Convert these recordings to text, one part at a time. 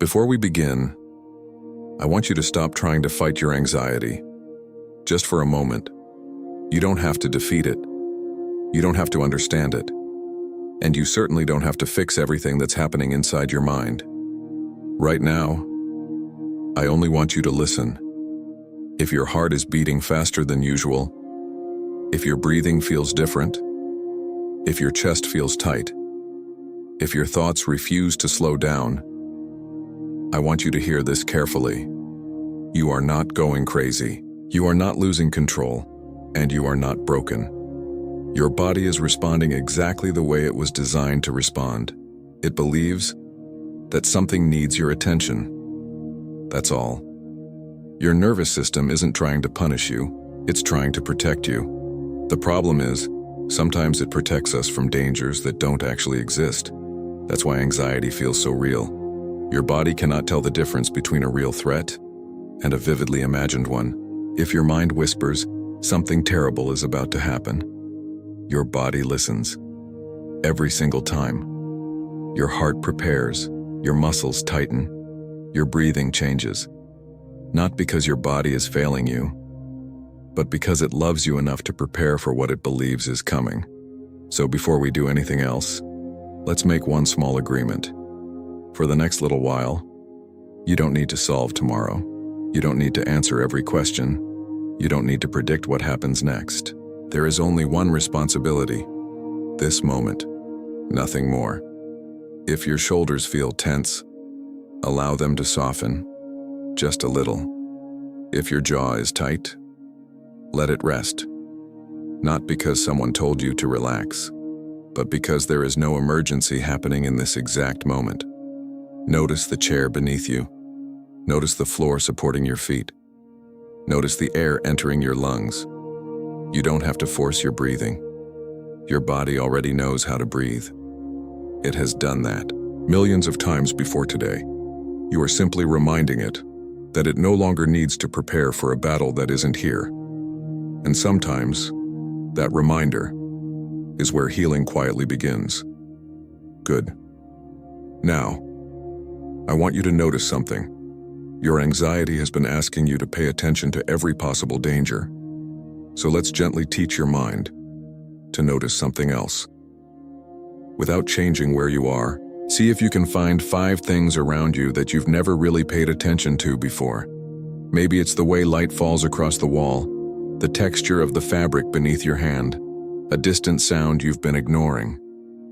Before we begin, I want you to stop trying to fight your anxiety. Just for a moment. You don't have to defeat it. You don't have to understand it. And you certainly don't have to fix everything that's happening inside your mind. Right now, I only want you to listen. If your heart is beating faster than usual, if your breathing feels different, if your chest feels tight, if your thoughts refuse to slow down, I want you to hear this carefully. You are not going crazy. You are not losing control, and you are not broken. Your body is responding exactly the way it was designed to respond. It believes that something needs your attention. That's all. Your nervous system isn't trying to punish you, it's trying to protect you. The problem is, sometimes it protects us from dangers that don't actually exist. That's why anxiety feels so real. Your body cannot tell the difference between a real threat and a vividly imagined one. If your mind whispers, something terrible is about to happen, your body listens. Every single time. Your heart prepares, your muscles tighten, your breathing changes. Not because your body is failing you, but because it loves you enough to prepare for what it believes is coming. So before we do anything else, let's make one small agreement. For the next little while, you don't need to solve tomorrow. You don't need to answer every question. You don't need to predict what happens next. There is only one responsibility. This moment. Nothing more. If your shoulders feel tense, allow them to soften. Just a little. If your jaw is tight, let it rest. Not because someone told you to relax, but because there is no emergency happening in this exact moment. Notice the chair beneath you. Notice the floor supporting your feet. Notice the air entering your lungs. You don't have to force your breathing. Your body already knows how to breathe. It has done that millions of times before today. You are simply reminding it that it no longer needs to prepare for a battle that isn't here. And sometimes, that reminder is where healing quietly begins. Good. Now, I want you to notice something. Your anxiety has been asking you to pay attention to every possible danger. So let's gently teach your mind to notice something else. Without changing where you are, see if you can find 5 things around you that you've never really paid attention to before. Maybe it's the way light falls across the wall, the texture of the fabric beneath your hand, a distant sound you've been ignoring,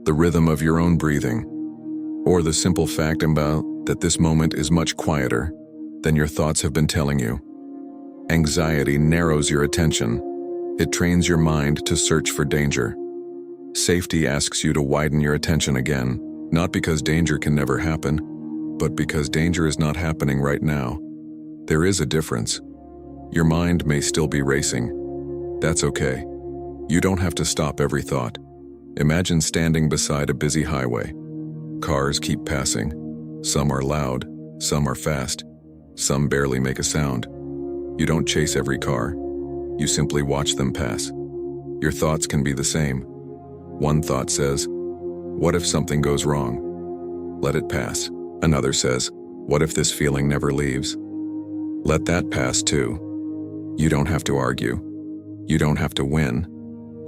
the rhythm of your own breathing, or the simple fact about that this moment is much quieter than your thoughts have been telling you. Anxiety narrows your attention. It trains your mind to search for danger. Safety asks you to widen your attention again, not because danger can never happen, but because danger is not happening right now. There is a difference. Your mind may still be racing. That's okay. You don't have to stop every thought. Imagine standing beside a busy highway. Cars keep passing. Some are loud, some are fast, some barely make a sound. You don't chase every car. You simply watch them pass. Your thoughts can be the same. One thought says, what if something goes wrong? Let it pass. Another says, what if this feeling never leaves? Let that pass too. You don't have to argue. You don't have to win.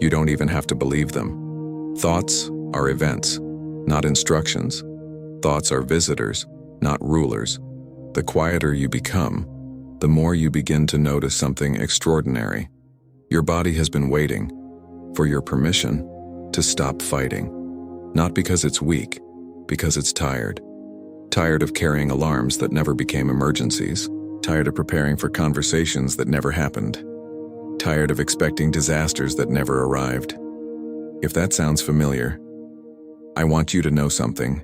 You don't even have to believe them. Thoughts are events, not instructions. Thoughts are visitors, not rulers. The quieter you become, the more you begin to notice something extraordinary. Your body has been waiting for your permission to stop fighting. Not because it's weak, because it's tired. Tired of carrying alarms that never became emergencies. Tired of preparing for conversations that never happened. Tired of expecting disasters that never arrived. If that sounds familiar, I want you to know something.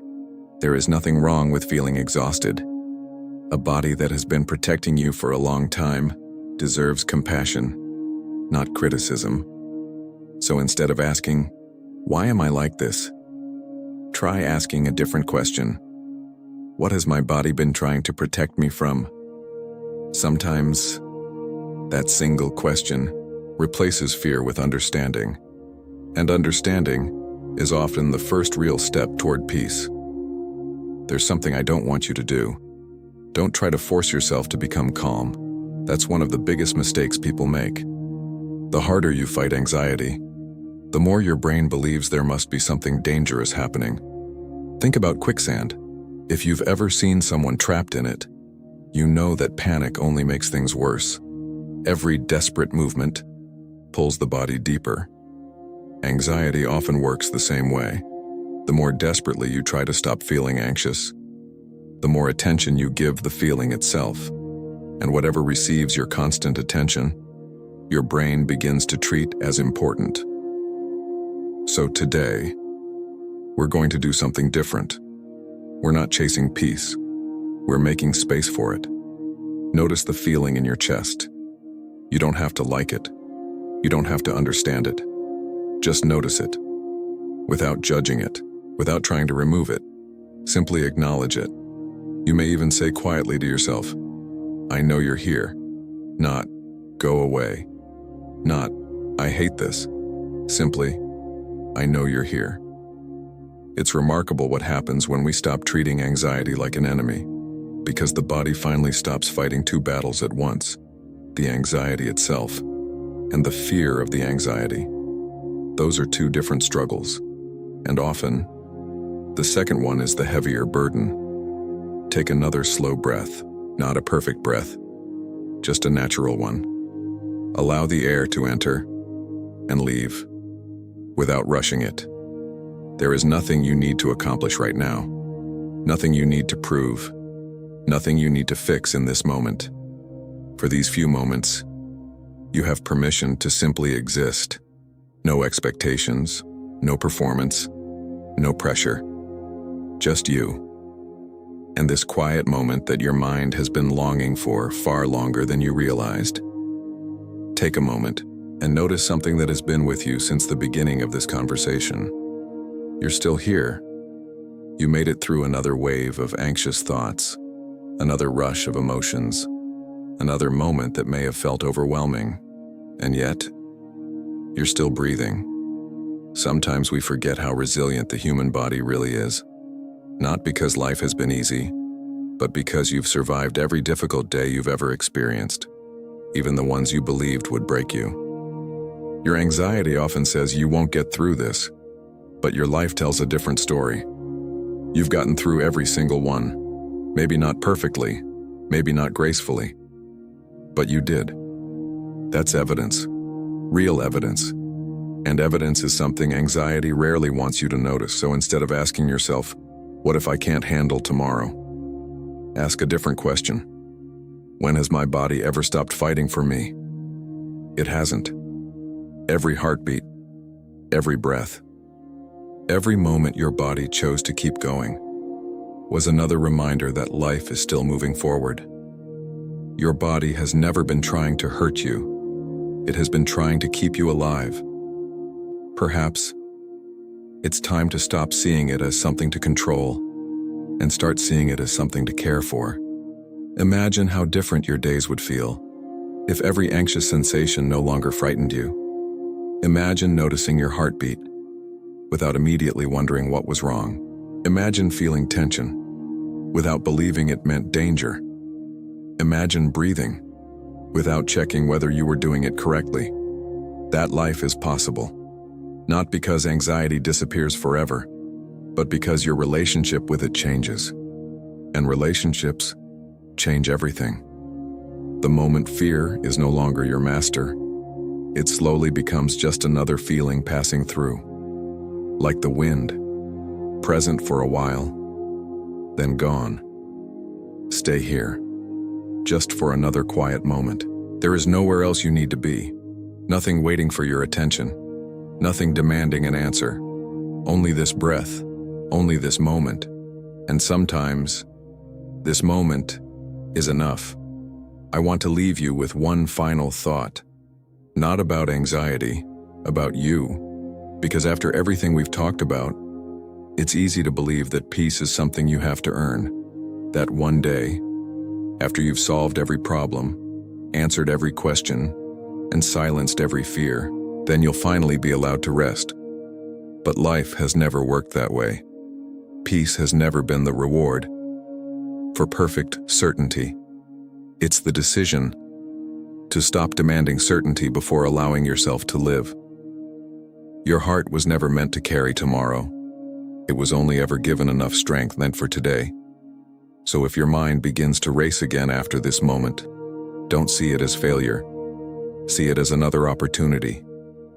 There is nothing wrong with feeling exhausted. A body that has been protecting you for a long time deserves compassion, not criticism. So instead of asking, why am I like this? Try asking a different question. What has my body been trying to protect me from? Sometimes, that single question replaces fear with understanding. And understanding is often the first real step toward peace. there's something I don't want you to do. Don't try to force yourself to become calm. That's one of the biggest mistakes people make. The harder you fight anxiety, the more your brain believes there must be something dangerous happening. Think about quicksand. If you've ever seen someone trapped in it, you know that panic only makes things worse. Every desperate movement pulls the body deeper. Anxiety often works the same way. The more desperately you try to stop feeling anxious, the more attention you give the feeling itself. And whatever receives your constant attention, your brain begins to treat as important. So today, we're going to do something different. We're not chasing peace. We're making space for it. Notice the feeling in your chest. You don't have to like it. You don't have to understand it. Just notice it, without judging it, without trying to remove it. Simply acknowledge it. You may even say quietly to yourself, I know you're here. Not, go away. Not, I hate this. Simply, I know you're here. It's remarkable what happens when we stop treating anxiety like an enemy, because the body finally stops fighting two battles at once, the anxiety itself and the fear of the anxiety. Those are two different struggles, and often, the second one is the heavier burden. Take another slow breath, not a perfect breath, just a natural one. Allow the air to enter and leave without rushing it. There is nothing you need to accomplish right now, nothing you need to prove, nothing you need to fix in this moment. For these few moments, you have permission to simply exist. No expectations, no performance, no pressure. Just you. And this quiet moment that your mind has been longing for far longer than you realized. Take a moment and notice something that has been with you since the beginning of this conversation. You're still here. You made it through another wave of anxious thoughts, another rush of emotions, another moment that may have felt overwhelming, and yet, you're still breathing. Sometimes we forget how resilient the human body really is. Not because life has been easy, but because you've survived every difficult day you've ever experienced, even the ones you believed would break you. Your anxiety often says you won't get through this, but your life tells a different story. You've gotten through every single one. Maybe not perfectly, maybe not gracefully, but you did. That's evidence. Real evidence. And evidence is something anxiety rarely wants you to notice, so instead of asking yourself, what if I can't handle tomorrow? Ask a different question. When has my body ever stopped fighting for me? It hasn't. Every heartbeat, every breath, every moment your body chose to keep going was another reminder that life is still moving forward. Your body has never been trying to hurt you. It has been trying to keep you alive. Perhaps it's time to stop seeing it as something to control and start seeing it as something to care for. Imagine how different your days would feel if every anxious sensation no longer frightened you. Imagine noticing your heartbeat without immediately wondering what was wrong. Imagine feeling tension without believing it meant danger. Imagine breathing without checking whether you were doing it correctly. That life is possible. Not because anxiety disappears forever, but because your relationship with it changes. And relationships change everything. The moment fear is no longer your master, it slowly becomes just another feeling passing through. Like the wind, present for a while, then gone. Stay here, just for another quiet moment. There is nowhere else you need to be. Nothing waiting for your attention. Nothing demanding an answer. Only this breath. Only this moment. And sometimes, this moment is enough. I want to leave you with one final thought. Not about anxiety, about you. Because after everything we've talked about, it's easy to believe that peace is something you have to earn. That one day, after you've solved every problem, answered every question, and silenced every fear, then you'll finally be allowed to rest. But life has never worked that way. Peace has never been the reward for perfect certainty. It's the decision to stop demanding certainty before allowing yourself to live. Your heart was never meant to carry tomorrow. It was only ever given enough strength meant for today. So if your mind begins to race again after this moment, don't see it as failure. See it as another opportunity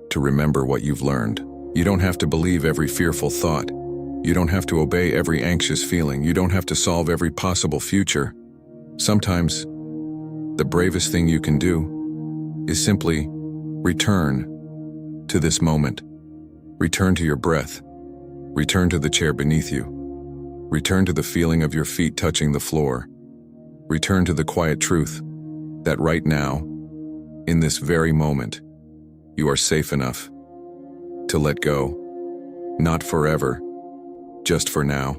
to remember what you've learned. You don't have to believe every fearful thought. You don't have to obey every anxious feeling. You don't have to solve every possible future. Sometimes, the bravest thing you can do is simply return to this moment. Return to your breath. Return to the chair beneath you. Return to the feeling of your feet touching the floor. Return to the quiet truth that right now, in this very moment, you are safe enough to let go. Not forever, just for now.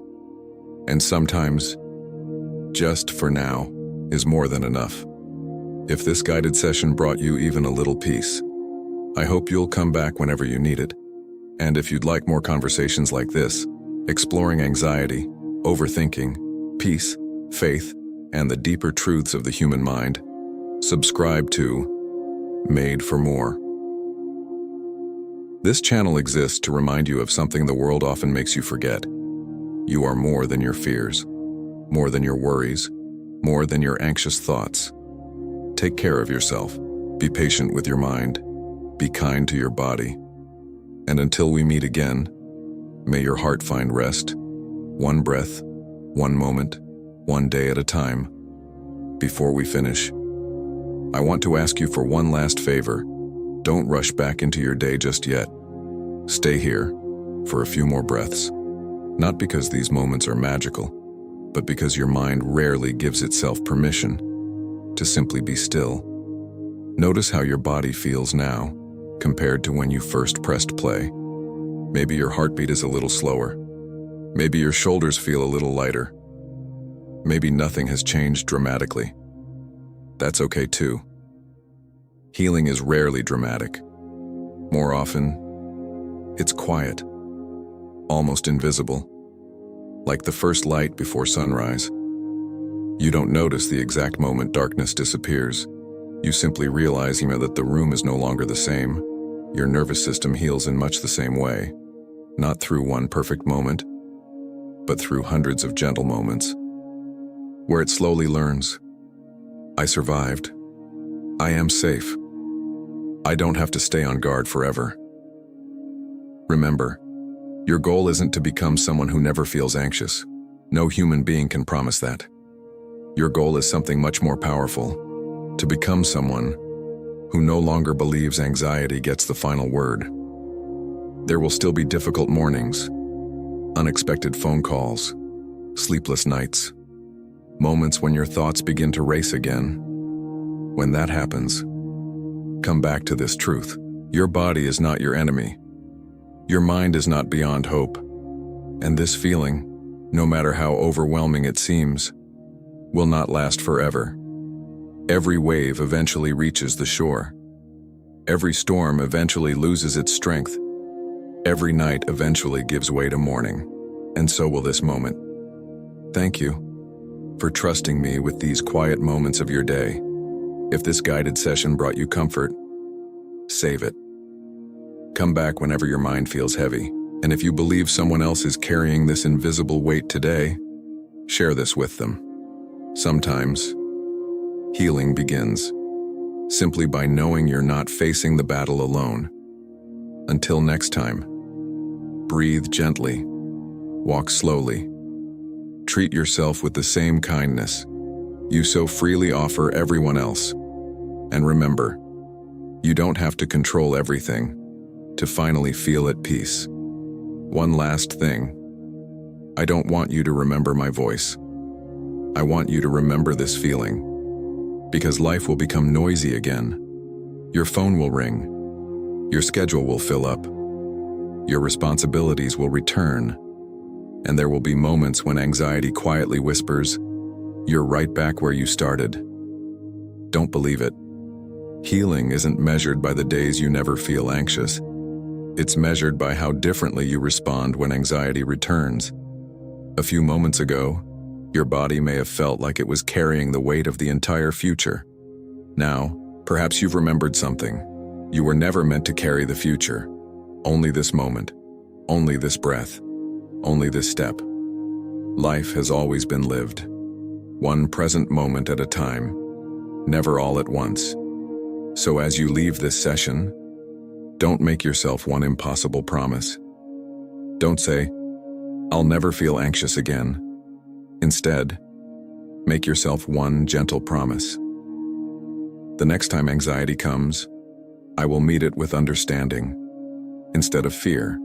And sometimes, just for now is more than enough. If this guided session brought you even a little peace, I hope you'll come back whenever you need it. And if you'd like more conversations like this, exploring anxiety, overthinking, peace, faith, and the deeper truths of the human mind, subscribe to Made for More. This channel exists to remind you of something the world often makes you forget. You are more than your fears, more than your worries, more than your anxious thoughts. Take care of yourself. Be patient with your mind. Be kind to your body. And until we meet again, may your heart find rest, one breath, one moment, one day at a time. Before we finish, I want to ask you for one last favor. Don't rush back into your day just yet. Stay here for a few more breaths. Not because these moments are magical, but because your mind rarely gives itself permission to simply be still. Notice how your body feels now compared to when you first pressed play. Maybe your heartbeat is a little slower. Maybe your shoulders feel a little lighter. Maybe nothing has changed dramatically. That's okay too. Healing is rarely dramatic. More often, it's quiet, almost invisible, like the first light before sunrise. You don't notice the exact moment darkness disappears. You simply realize that the room is no longer the same. Your nervous system heals in much the same way, not through one perfect moment, but through hundreds of gentle moments, where it slowly learns, I survived. I am safe. I don't have to stay on guard forever. Remember, your goal isn't to become someone who never feels anxious. No human being can promise that. Your goal is something much more powerful, to become someone who no longer believes anxiety gets the final word. There will still be difficult mornings, unexpected phone calls, sleepless nights, moments when your thoughts begin to race again. When that happens, come back to this truth. Your body is not your enemy. Your mind is not beyond hope. And this feeling, no matter how overwhelming it seems, will not last forever. Every wave eventually reaches the shore. Every storm eventually loses its strength. Every night eventually gives way to morning. And so will this moment. Thank you for trusting me with these quiet moments of your day. If this guided session brought you comfort, save it. Come back whenever your mind feels heavy. And if you believe someone else is carrying this invisible weight today, share this with them. Sometimes, healing begins simply by knowing you're not facing the battle alone. Until next time, breathe gently, walk slowly, treat yourself with the same kindness you so freely offer everyone else. And remember, you don't have to control everything to finally feel at peace. One last thing. I don't want you to remember my voice. I want you to remember this feeling. Because life will become noisy again. Your phone will ring. Your schedule will fill up. Your responsibilities will return. And there will be moments when anxiety quietly whispers, "You're right back where you started." Don't believe it. Healing isn't measured by the days you never feel anxious. It's measured by how differently you respond when anxiety returns. A few moments ago, your body may have felt like it was carrying the weight of the entire future. Now, perhaps you've remembered something. You were never meant to carry the future. Only this moment, only this breath, only this step. Life has always been lived, one present moment at a time, never all at once. So as you leave this session, don't make yourself one impossible promise. Don't say, "I'll never feel anxious again." Instead, make yourself one gentle promise. The next time anxiety comes, I will meet it with understanding instead of fear.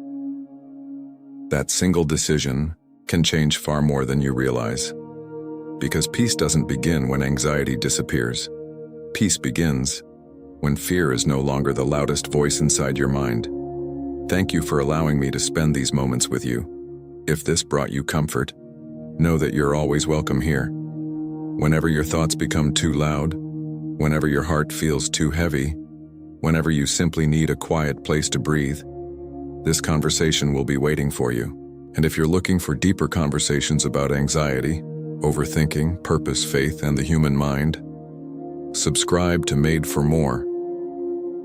That single decision can change far more than you realize. Because peace doesn't begin when anxiety disappears. Peace begins when fear is no longer the loudest voice inside your mind. Thank you for allowing me to spend these moments with you. If this brought you comfort, know that you're always welcome here. Whenever your thoughts become too loud, whenever your heart feels too heavy, whenever you simply need a quiet place to breathe, this conversation will be waiting for you. And if you're looking for deeper conversations about anxiety, overthinking, purpose, faith, and the human mind, subscribe to Made for More.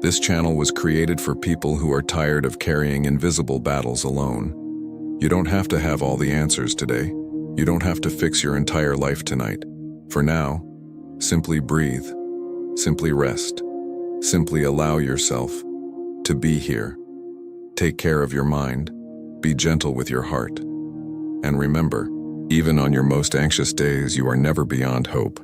This channel was created for people who are tired of carrying invisible battles alone. You don't have to have all the answers today. You don't have to fix your entire life tonight. For now, simply breathe, simply rest, simply allow yourself to be here. Take care of your mind, be gentle with your heart. And remember, even on your most anxious days, you are never beyond hope.